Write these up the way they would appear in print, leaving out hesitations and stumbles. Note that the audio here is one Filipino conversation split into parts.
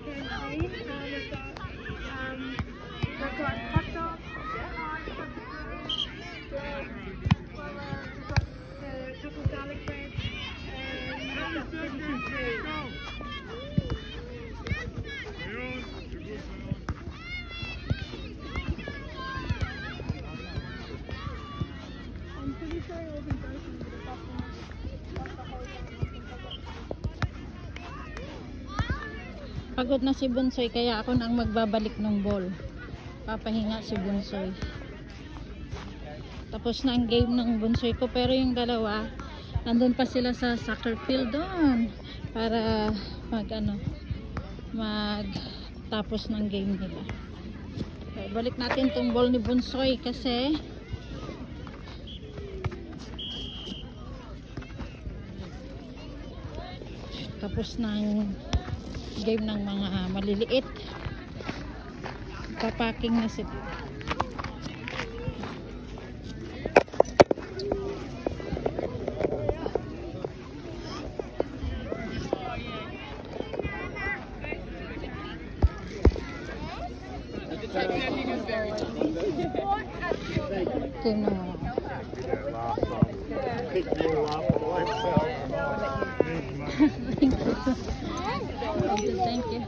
canteen. We've got hot dogs, chocolate garlic bread, I'm pretty sure it will be bursting with the customer. Pagod na si Bunsoy kaya ako nang magbabalik ng ball. Papahinga si Bunsoy. Tapos na ang game ng Bunsoy ko pero yung dalawa nandun pa sila sa soccer field doon para magtapos ng game nila. Okay, balik natin tong ball ni Bunsoy kasi tapos ng game ng mga maliliit. Papacking na sila. Game na mga thank you.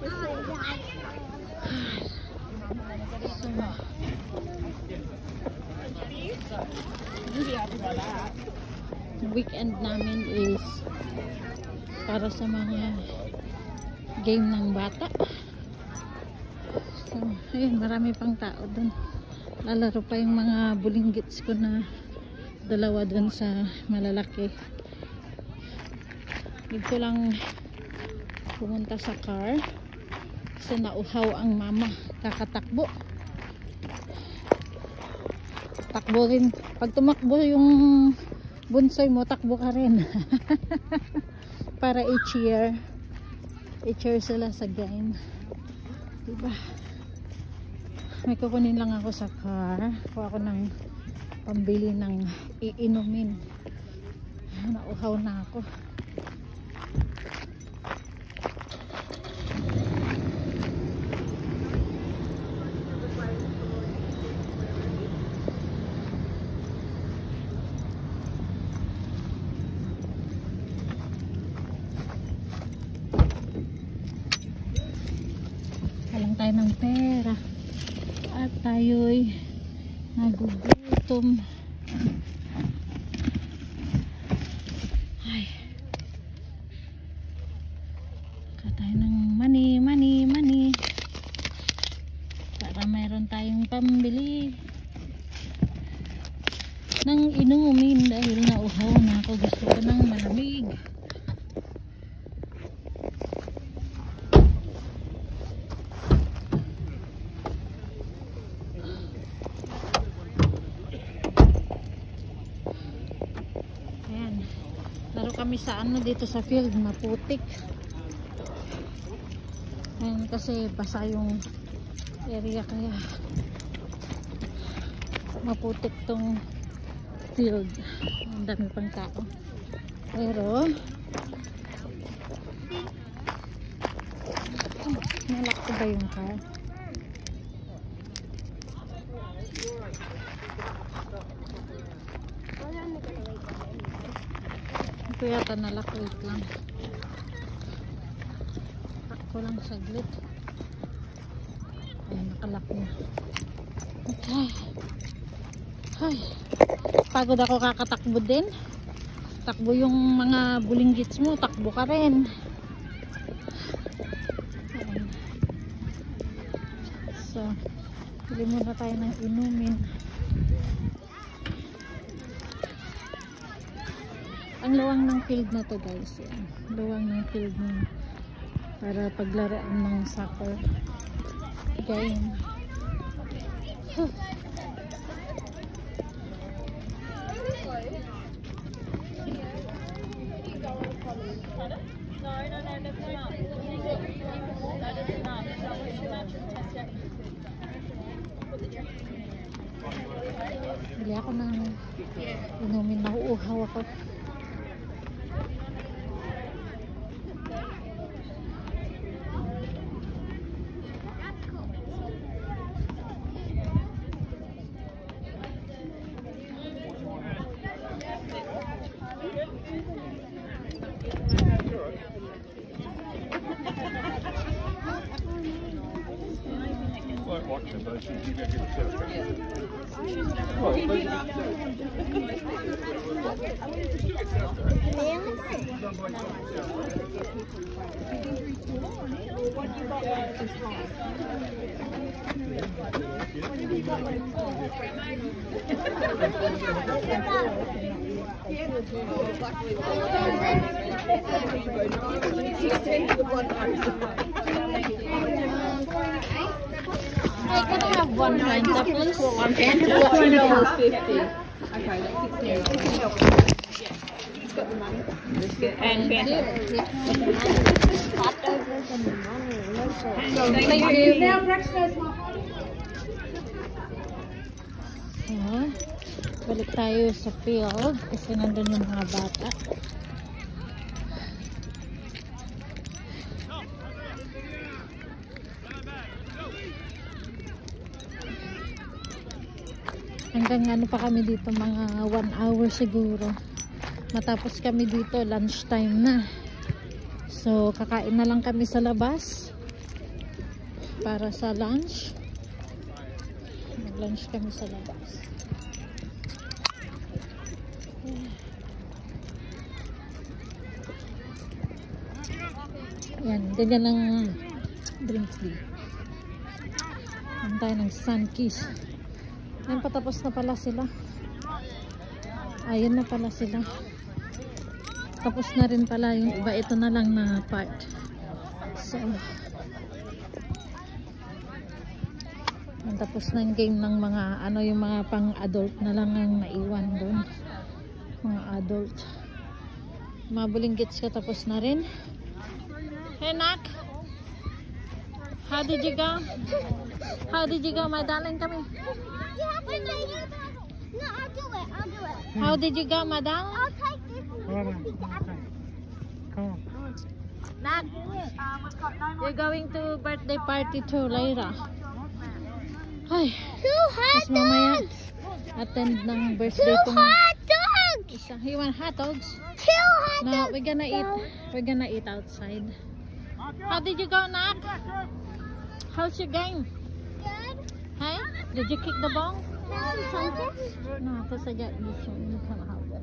Weekend namin is para sa mga game ng bata. So, ayun, marami pang tao dun. Lalaro pa yung mga bulinggits ko na dalawa dun sa malalaki. Dito lang pumunta sa car kasi nauhaw ang mama, kakatakbo. Takbo rin. Pag tumakbo yung Bunsoy mo, takbo ka rin. Para i-cheer sila sa game, diba? May kukunin lang ako sa car. Kuha ako ng pambili ng iinumin. Nauhaw na ako. Walang tayo ng pera at tayo'y nagugutom. Ay, tayo ng money para mayroon tayong pambili ng inumin dahil nauhaw na ako. Gusto ko ng malamig. Laro kami sa dito sa field, maputik. Ayan, kasi basa yung area kaya maputik tong field. Ang dami pang tao. Pero nalak ko ba yung car? Ito yata nalak, wait lang. Ako lang saglit. Ayan, nakalak na. Okay. Ay, pagod ako kakatakbo din. Takbo yung mga bulinggits mo, takbo ka rin. Ayan. So, bili muna tayo ng inumin. Ang luwang ng field na to, guys. Yan. Luwang ng field na para paglaraan ng soccer game. Bili ako ng inumin, nauuhaw ako. Hey, can I have one Fanta, please? $1 is 50. Okay, that's 16. It's got the money. And Fanta. Thank you. Now breakfast, my So, balik tayo sa field kasi nandun yung mga bata. Hanggang ano pa kami dito, mga 1 hour siguro. Matapos kami dito, lunchtime na. So, kakain na lang kami sa labas para sa lunch. Mag-lunch kami sa labas. Yan, ganyan ang drinks dito. Yan tayo ng Sunkiss. Yan, patapos na pala sila. Ayun na pala sila. Tapos na rin pala yung iba. Ito na lang na part. So, tapos na yung game ng mga ano, yung mga pang-adult na lang ang naiwan doon. Mga adult. Mga bulinggits ka tapos na rin. Hey, Nak! How did you go? How did you go, my darling? Come here. No, I'll do it. I'll do it. How did you go, my darling? I'll take this. Come on. Nak, you're going to birthday party too later. Ay, Two hot mas mamaya dogs. attend ng birthday Two ko. hot dogs. Isa. You want hot dogs? Two hot No, dogs. we're gonna eat outside. How did you go, Nak? How's your game? Good. Hey? Did you kick the ball? No, No, because I got this one. You can't have it.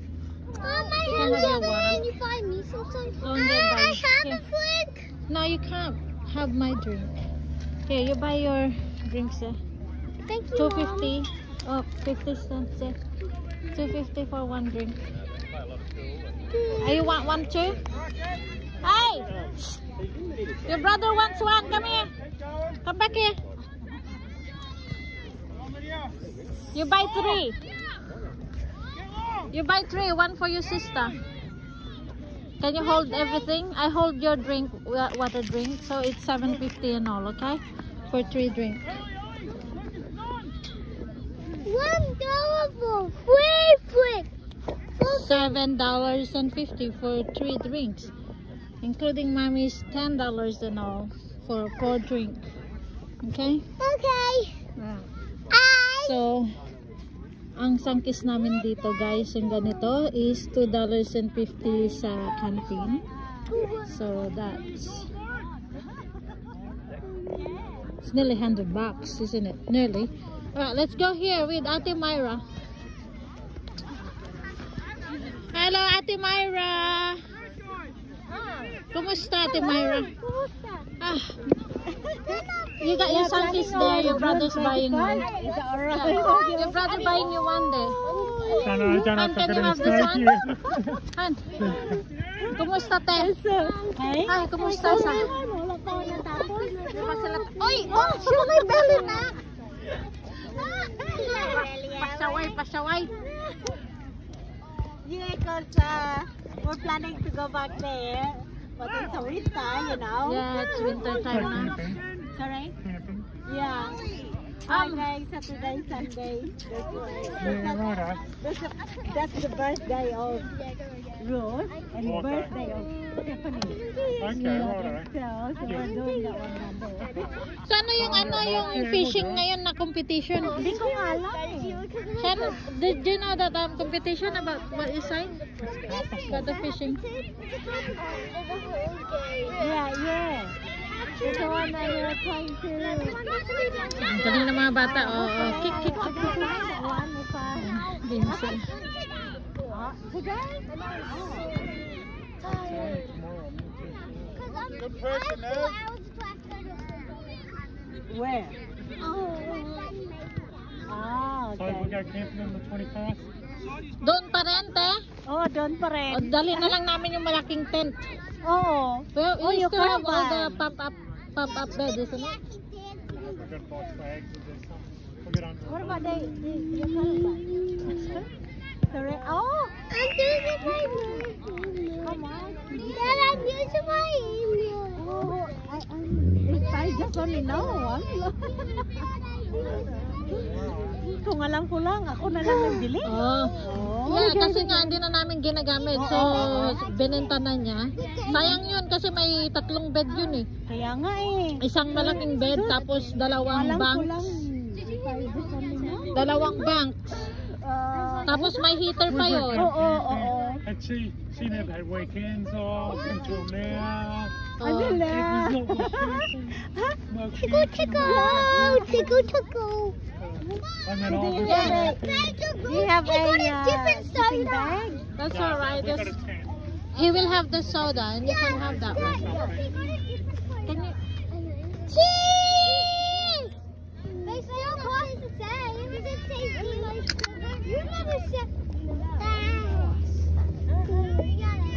Mom, I Can I have get some. water? Can you find me some sunshine? Go and get I those. have Here. a flick. No, you can't have my drink. Here, you buy your drinks. Thank you, Mom. 250. Oh, 50 cents. 250 for one drink. You want one too? Hey! Your brother wants one. Come here. Come back here. You buy 3. You buy 3. One for your sister. Can you hold everything? I hold your drink, water drink. So it's $7.50 and all, okay? For 3 drinks. $1 for free flick. $7.50 for 3 drinks, including mommy's $10 and all for 4 drinks. Okay? Okay. Yeah. I. So, ang Sunkiss namin dito, guys, yung ganito is $2.50 sa canteen. So that's it's nearly $100, isn't it? Nearly. Alright, let's go here with Ate Myra. Hello, Ate Myra. Kumusta, Ate Myra? Kumusta? Ah, you got your Sunkiss there. Your brother's buying one. Yeah. Your brother buying you one there. Sana Han, can you have this one? Han, kumusta, te? Ay, kumusta sa? Wala pa ako natapos. Oy! Oh, Show my belly na. pasaway, pasaway. Yeah, because we're planning to go back there, but it's a winter, you know. Yeah, it's winter time now. Sorry? Yeah. Friday, Saturday, Sunday. That's the birthday of Ruth and the birthday of Stephanie. Okay, alright. So we're doing that one Monday. So ano yung fishing ngayon na competition? Hindi ko alam eh. Shan, did you know that competition about what you say? About the fishing? Yeah, yeah. It's the one that you're trying to. Ang galing ng mga bata. Kick. One if I. Game sila. Today? Tired. Good person, Ed. Where? Oh. Ah, So we okay. got camping on the 21st. Doon pa rin, te. Oh, doon pa O, rin. dali na lang namin yung malaking tent. Oo. Well, Oh, we you still have all can. the pop-up bed, isn't it? We got box bags and then some. We'll get on. What about your caravan? Sorry. Oh! I'm using my Come on. Dad, I'm using my email. Oh, if I just only know. Kung alam ko lang, ako na lang nagbili. Oh. Oh, Yeah, kasi nga hindi na namin ginagamit. So, binenta na niya. Sayang yun kasi may 3 bed yun eh. Kaya nga eh. Isang malaking bed tapos dalawang Alam ko bank. lang. If I just only know. Dalawang bank. Tapos may heater pa yun. Oo. And she never had weekends off until now. Ano Oh. lang? Tickle, tickle. Tickle, tickle. And then Do all you this have Do you have a different sleeping soda. bag? That's Yeah, alright. we got a tent. He will have the soda and you can have that one. Can you? Cheese! They still cost the same. It just tastes like sugar. You never said.